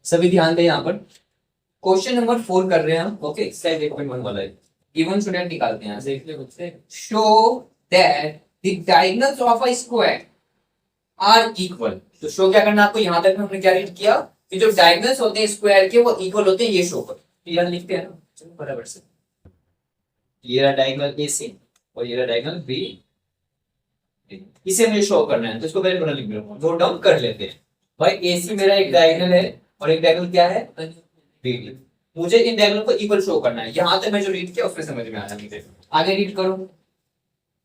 सभी ध्यान दें यहाँ पर। क्वेश्चन नंबर 4 कर रहे हैं हम। ओके, एक्सरसाइज 8.1 वाला है। गिवन स्टूडेंट निकालते हैं यहाँ से। Show that the diagonals of a square are equal. तो शो क्या करना आपको, यहाँ तक हमने क्या रीड किया कि जो डायगोनल्स होते हैं स्क्वायर के वो इक्वल होते हैं, ये शो कर। क्लियर लिखते हैं ना, चलो बराबर से। ये रहा डायगोनल AC और ये रहा डायगोनल B, इसे मुझे शो करना है, तो इसको पहले थोड़ा लिख लो, नोट डाउन कर लेते हैं। भाई AC मेरा एक डायगोनल है और एक डायगोनल क्या है, BD। मुझे इन डायगोनल को इक्वल शो करना है। यहां तक मैं जो रीड किया उसमें समझ में आया मुझे। आगे रीड करो।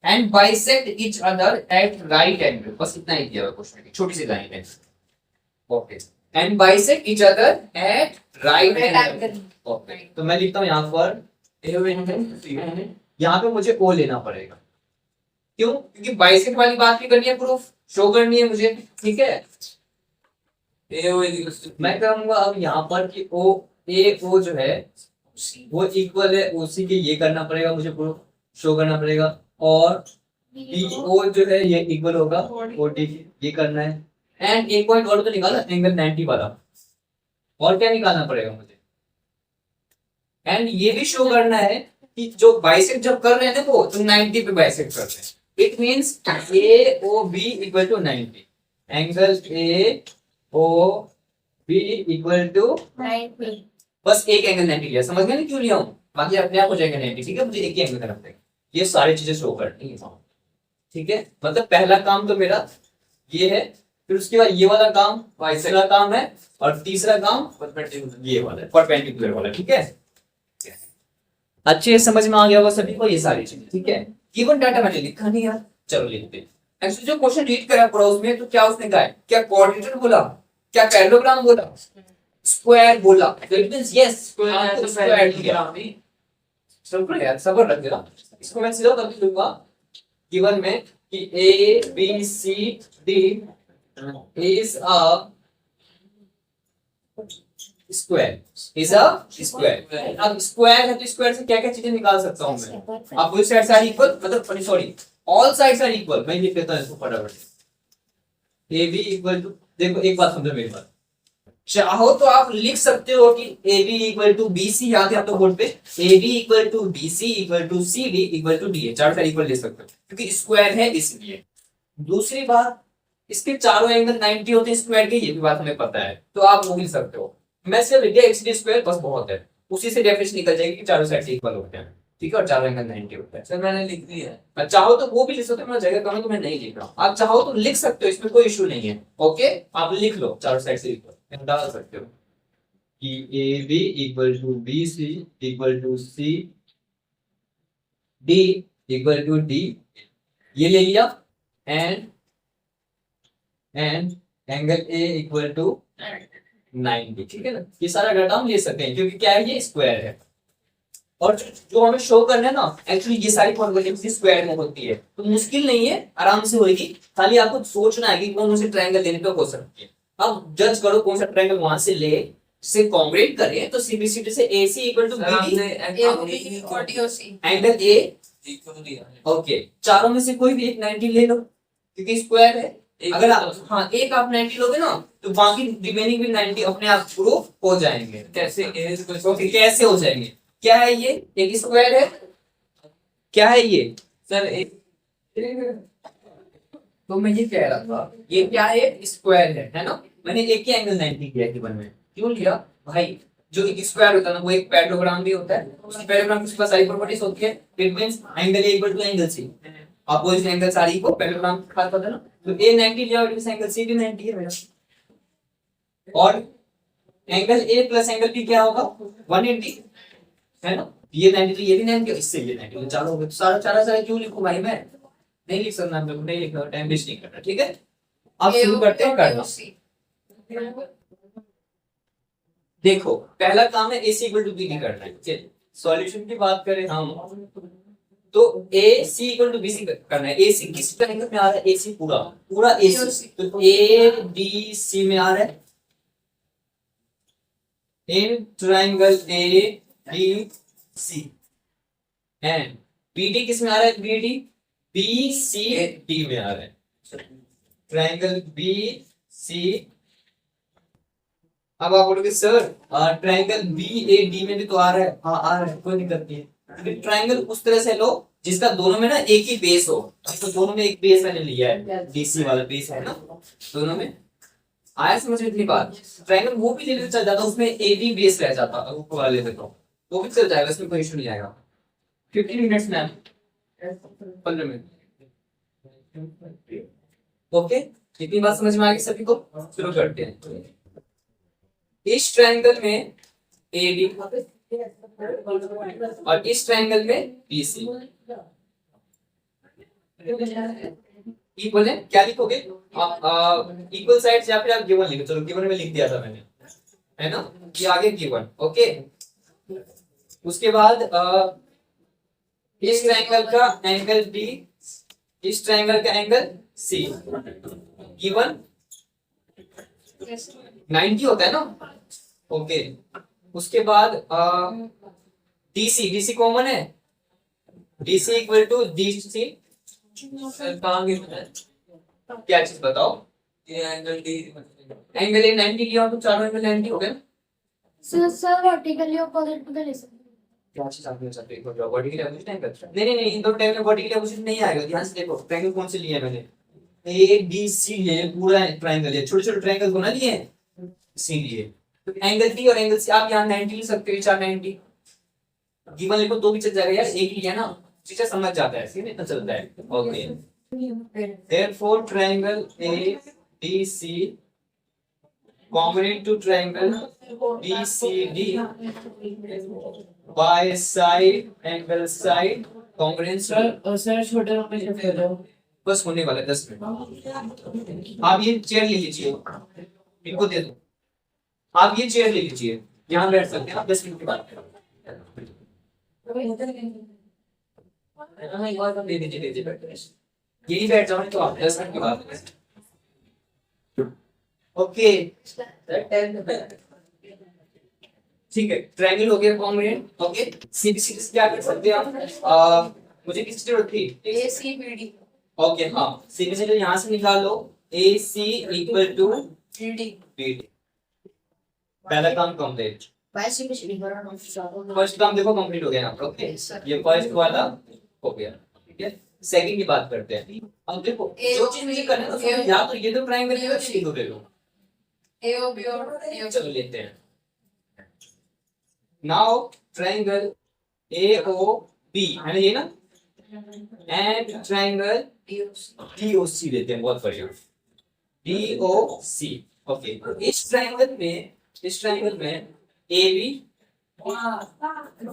And bisect each other at right angle. बस इतना ही दिया हुआ क्वेश्चन की छोटी सी लाइन है। Okay, and bisect each other at right angle. Okay, तो मैं लिखता हूं यहां पर यहाँ पे मुझे O लेना पड़ेगा। क्यों? क्योंकि बाइसेक्ट वाली बात भी करनी है, प्रूफ शो करनी है मुझे। ठीक है, मैं कहूंगा अब यहाँ पर कि O जो है वो इक्वल है OC के, ये करना पड़ेगा मुझे, प्रूफ शो करना पड़ेगा। और BO जो है ये इक्वल होगा OD, ये करना है। एंड एक पॉइंट और तो निकाला, एंगल 90 वाला। और क्या निकालना पड़ेगा मुझे, एंड ये भी शो करना है कि जो बाइसेक्ट जब कर रहे हैं ना वो, तो 90 पे बाइसेक्ट कर रहे हैं। It means AOB equal to 90, angle AOB equal to 90। बस एक एंगल 90 लिया, समझ गए ना क्यों लिया हूं? बाकी अपने आप हो जाएगा 90। ठीक है, मुझे एक ही एंगल करना पड़ेगा, ये सारी चीजें शो करनी है। ठीक है, मतलब पहला काम तो मेरा ये है, फिर उसके बाद ये वाला काम तीसरा काम है, और तीसरा काम ये वाला है, परपेंडिकुलर वाला। ठीक है, अच्छे समझ में आ गया होगा सभी को ये सारी चीजें। ठीक है, गिवन डाटा मैंने लिखा नहीं यार, चलो लिखते हैं। एक्चुअली जो क्वेश्चन रीड करा पड़ा उसमें, तो क्या उसने कहा है, क्या कोऑर्डिनेटर बोला, क्या पैरेललोग्राम बोला, स्क्वायर बोला। तो इट मींस यस, स्क्वायर दिया। सिंपल यार, सब्र रख देना। इसको मैं सीधा तभी लूंगा गिवन में कि ABCD is a square, is a square. अब स्क्वायर है तो स्क्वायर से क्या क्या चीजें निकाल सकता हूं मैं। अब बोथ साइड्स आर इक्वल, मतलब sorry all sides are equal. मैं लिख देता हूं इसको फटाफट। AB इक्वल टू, देखो एक बात समझो मेरी बात, चाहो तो आप लिख सकते हो कि AB इक्वल टू BC, याद है आपको बोर्ड पे, AB equal to BC equal to CD equal to DA, चारों साइड इक्वल ले सकते हो क्योंकि स्क्वायर है इसलिए। दूसरी बात, इसके चारों एंगल 90 होते हैं स्क्वायर के, ये भी बात हमें पता है, तो आप वो लिख सकते हो। मैं सिर्फ लिख दिया XD स्क्वायर, बस बहुत है, उसी से डेफिनेशन निकल जाएगी कि चारों साइड इक्वल होते हैं। ठीक है, और चारों एंगल 90 होता है। सर मैंने लिख दिया है, चाहो तो वो भी लिख सकते हो, मैं जगह कम है तो मैं नहीं लिख रहा हूँ। आप चाहो तो लिख सकते हो, इसमें कोई इशू नहीं है। ओके, आप लिख लो चारों साइड से इक्वल, डाल सकते हो कि AB equal to BC equal to CD equal to D, ये ले लिया। And angle A equal to 90। ठीक है ना, ये सारा डाटा हम ले सकते हैं क्योंकि क्या है, ये स्क्वायर है। और जो हमें शो करना है ना, एक्चुअली ये सारी फॉर्मूले स्क्वायर में होती है, तो मुश्किल नहीं है, आराम से होगी। खाली आपको सोचना है कि कौन से ट्रायंगल लेने पे हो सकती है। अब जज करो कौन सा ट्रायंगल वहां से ले, से कॉन्ग्रेट करें, तो CBCD से AC equal to BD angle A okay, चारों में से कोई भी एक 90 ले लो क्योंकि स्क्वायर है। अगर आप हाँ एक आप 90 लोगे ना, तो बाकी रिमेनिंग भी 90 अपने आप प्रूफ हो जाएंगे। कैसे? ओके, कैसे हो जाएंगे? क्या है ये, एक स्क्वायर है, क्या है ये सर एक, तो मैं ये कह रहा था ये क्या है, स्क्वायर है ना। मैंने एक ही एंगल 90 किया गिवन में, क्यों लिया भाई, जो एक स्क्वायर होता है ना वो एक पैरेललोग्राम भी होता है, उसकी पैरेललोग्राम के पास सारी प्रॉपर्टीज होती है। It means angle A equal to angle C, opposite angle सारी को पैरेललोग्राम के पास होता है ना, तो A 90 लिया, इट मींस एंगल C भी 90 है मेरा। और angle A plus angle B क्या होगा, 180 है ना। ये 90 ये भी 90, इससे ये 90, चारों हो गए। सारा सारा सारा क्यों लिखूं भाई, मैं नहीं लिख सकता, मैं नहीं लिखना, टाइम वेस्ट नहीं करना। ठीक है, अब शुरू करते हैं करना। देखो पहला काम है AC इक्वल टू BD करना है। चलिए सॉल्यूशन की बात करें हम, तो AC इक्वल टू BC करना है। AC किस ट्रायंगल में आ रहा है, AC पूरा पूरा AC, तो ABC में आ रहा है in triangle ABC, and BD किस में आ रहा है, BCD में आ रहा है। ट्रायंगल BC अब आप बोलोगे sir triangle B A D में भी तो आ रहा है। हाँ आ रहा है, कोई दिक्कत नहीं है। ट्रायंगल उस तरह से लो जिसका दोनों में ना एक ही बेस हो। तो दोनों में एक बेस मैंने लिया है, डीसी वाला बेस है ना दोनों में। आया समझ में इतनी बात? ट्रायंगल वो भी ले लेते चल जाता, उसमें ए बी बेस रह जाता, ऊपर वाले लेते तो वो भी चल जाएगा, इसमें कोई इशू नहीं आएगा। 15 मिनट्स मैम, 15 मिनट। ओके, इतनी बात समझ में आ गई सभी को? शुरू करते हैं। इस ट्रायंगल में ए डी और इस ट्रायंगल में बी सी इक्वल है। क्या लिखोगे आप? इक्वल साइड्स या फिर आप गिवन लिखो। चलो गिवन में लिख दिया था मैंने, है ना, ये आगे गिवन। ओके, उसके बाद इस ट्रायंगल का एंगल बी, इस ट्रायंगल का एंगल सी गिवन 90 होता है ना। ओके, उसके बाद डीसी, डीसी कॉमन है, डीसी इक्वल टू डीसी। क्या चीज बताओ? ये एंगल डी, एंगल ए 90 लिया तो चारों एंगल 90 हो गए। सर वर्टिकली अपोजिट भी ले सकते हैं। क्या चीज आपने चाहते हो? जो वर्टिकली अपोजिट एंगल, नहीं इन दो टाइम में वर्टिकली अपोजिट नहीं आएगा। ध्यान से देखो, ट्रायंगल कौन से लिए मैंने? ए बी सी है, पूरा ट्रायंगल है, छोटे छोटे ट्रायंगल बना लिए हैं इसीलिए। तो एंगल डी और एंगल सी आप यहाँ 90 लिख सकते हो, 490 गिवन लिखो तो भी चल जाएगा यार, एक ही है ना, चीजें समझ जाता है, सीधे इतना चलता है। Okay, therefore triangle ABC congruent to triangle BCD by side angle side congruent। Sir छोटे रूम में शिफ्ट हो जाओ। बस होने वाला है 10 मिनट। आप ये चेयर ले लीजिए, इनको दे दो। आप ये चेयर ले लीजिए, यहाँ बैठ सकते हैं आप 10 मिनट के बाद। दे दीजिए बैठ, यही बैठ जाओ तो आप 10 मिनट के बाद। ओके ठीक है, ट्रायंगल हो गया कॉन्ग्रुएंट। ओके, सीबीसी क्या कर सकते हैं आप? मुझे किसकी जरूरत थी? ACBD। ओके हाँ, सीबीसी तो यहाँ से निकालो, AC equal to BD। BD। पहला काम कंप्लीट, BCD फर्स्ट काम देखो कंप्लीट हो गया यहाँ पर। ओके, ये फर्स्ट वाला हो गया, ठीक है। सेकंड की बात करते हैं। अब देखो जो चीज मुझे करना है तो या तो ये तो ट्रायंगल है, ये तो ले लो। AOB और AOB। चलो लेते हैं। नाउ ट्रायंगल AOB है ना, ये ना, एंड ट्रायंगल DOC लेते हैं। बहुत बढ़िया, DOC। ओके, इस ट्रायंगल में AB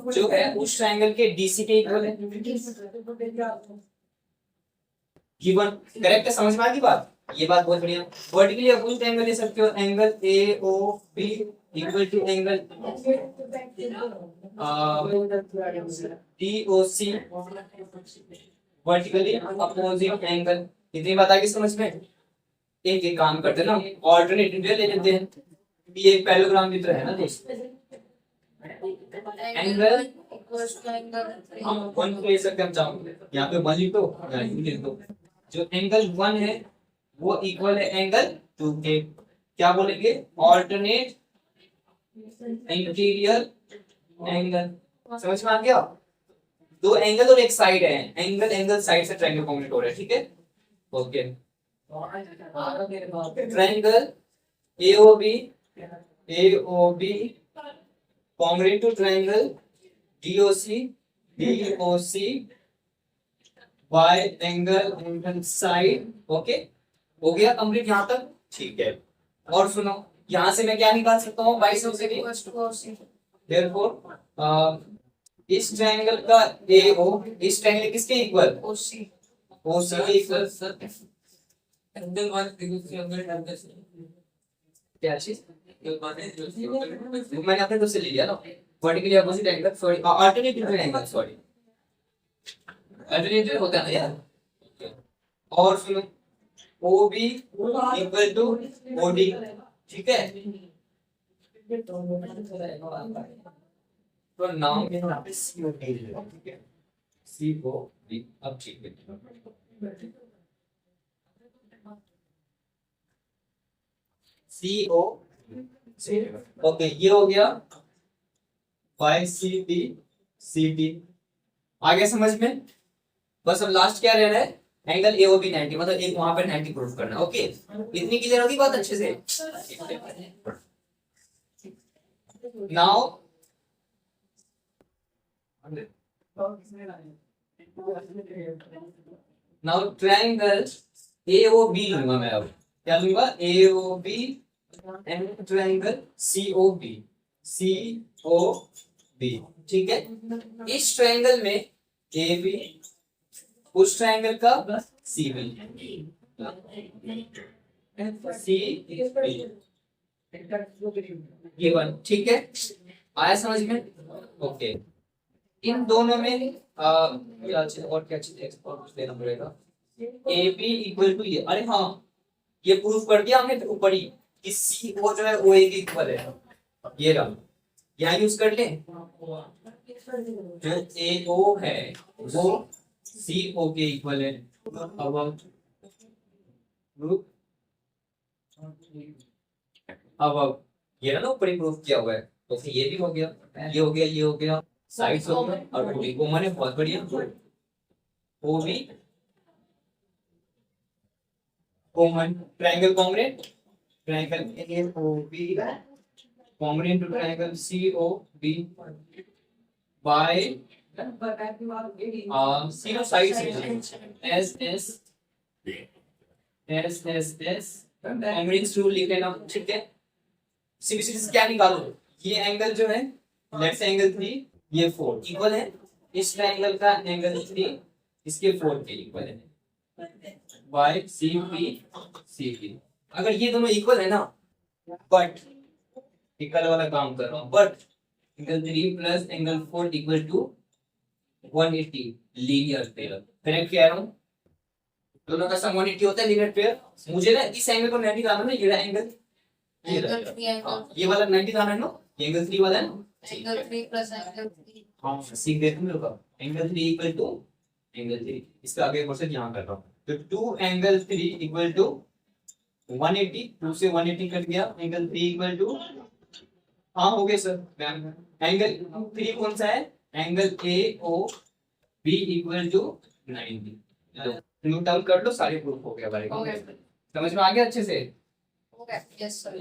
जो है उस ट्रायंगल के DC के इक्वल है। गिवन करेक्ट है, समझ में आ गई बात? ये बात बहुत बढ़िया। वर्टिकली अपोजिट एंगल ले सकते हो, angle AOB equal to angle DOC vertically opposite angle. इतनी बात आ गई समझ में? एक काम करते हैं ना, ऑल्टरनेटिव ले लेते हैं। ये एक पैरेललोग्राम की तरह है ना दोस्त। एंगल हम वन को ले सकते हैं, हम चाहोगे यहाँ पे वन लिख दो, यहाँ लिख दो। जो एंगल 1 है वो इक्वल है एंगल 2 के। क्या बोलेंगे? Alternate interior angle. समझ में आ गया? दो एंगल और एक साइड है, एंगल साइड से ट्रायंगल कॉम्बिनेट हो रहा है, ठीक है। Okay, triangle AOB congruent to triangle DOC by angle side. Okay, हो गया कंप्लीट यहाँ तक, ठीक है। और सुनो, यहाँ से मैं क्या निकाल सकता हूँ? बाई सब से। देयरफॉर इस ट्रायंगल का AO इस ट्रायंगल किसके इक्वल? OC के इक्वल। क्या चीज? मैंने अपने दोस्त से ले लिया ना, vertically opposite angle, sorry alternative angle, sorry alternative होता है ना यार। और सुनो, OB इक्वल टू OD, ठीक है। तो नाम के यहाँ पे COD ले लो, ठीक है, COD। अब ठीक है, ओके ये हो गया YCD आ गया समझ में। बस अब लास्ट क्या रह रहा है, एंगल AOB 90, मतलब एक वहां पर 90 प्रूफ करना। ओके इतनी क्लियर होगी बात अच्छे से। नाउ ट्रायंगल AOB लूंगा मैं। अब क्या लूंगा, AOB एंड ट्रायंगल COB। ठीक है, इस ट्रायंगल में AB उस ट्रायंगल का CB गिवन। ठीक है, आया समझ में। ओके इन दोनों में क्या चीज और क्या चीज और कुछ देना पड़ेगा। AB इक्वल टू ये, अरे हाँ ये प्रूफ कर दिया हमने ऊपर ही कि CO जो है वो एक इक्वल है। ये रहा, यहाँ यूज कर ले, जो AO है वो CO के इक्वल है। अब ये ना ऊपर ही प्रूफ किया हुआ है, तो फिर ये भी हो गया, ये हो गया, ये हो गया, साइड्स हो गया, और OB को मैंने बहुत बढ़िया OB common triangle congruent, triangle AOB congruent to triangle COB by zero sides S congruence rule लिख लेना। ठीक है, सीधे क्या निकालो, ये एंगल जो है लेट्स से एंगल 3 ये 4 इक्वल है, इस ट्रायंगल का एंगल 3 इसके 4 के इक्वल है बाय CP। अगर ये दोनों इक्वल है ना, बट इक्वल वाला काम कर रहा हूं, but angle 3 plus angle 4 equal to 180 linear pair. Correct कह रहा हूं, दोनों का सम 180 होता है लीनियर पेयर। मुझे ना इस एंगल को 90 लाना है, ये एंगल ये वाला 90 लाना है ना, ये एंगल 3 वाला है ना, एंगल 3 प्लस एंगल 3 हां सीख देते मेरे को। एंगल 3 इक्वल टू एंगल 3, इसका आगे क्वेश्चन यहां कर रहा हूं। तो 2 एंगल 3 इक्वल टू 180, 2 से 180 कट गया, एंगल 3 इक्वल टू, हाँ हो गया सर मैम। एंगल 3 कौन सा है, angle AOB equal to 90। Note down कर लो, सारे प्रूफ हो गया भाई। समझ में आ गया अच्छे से। Okay yes sir.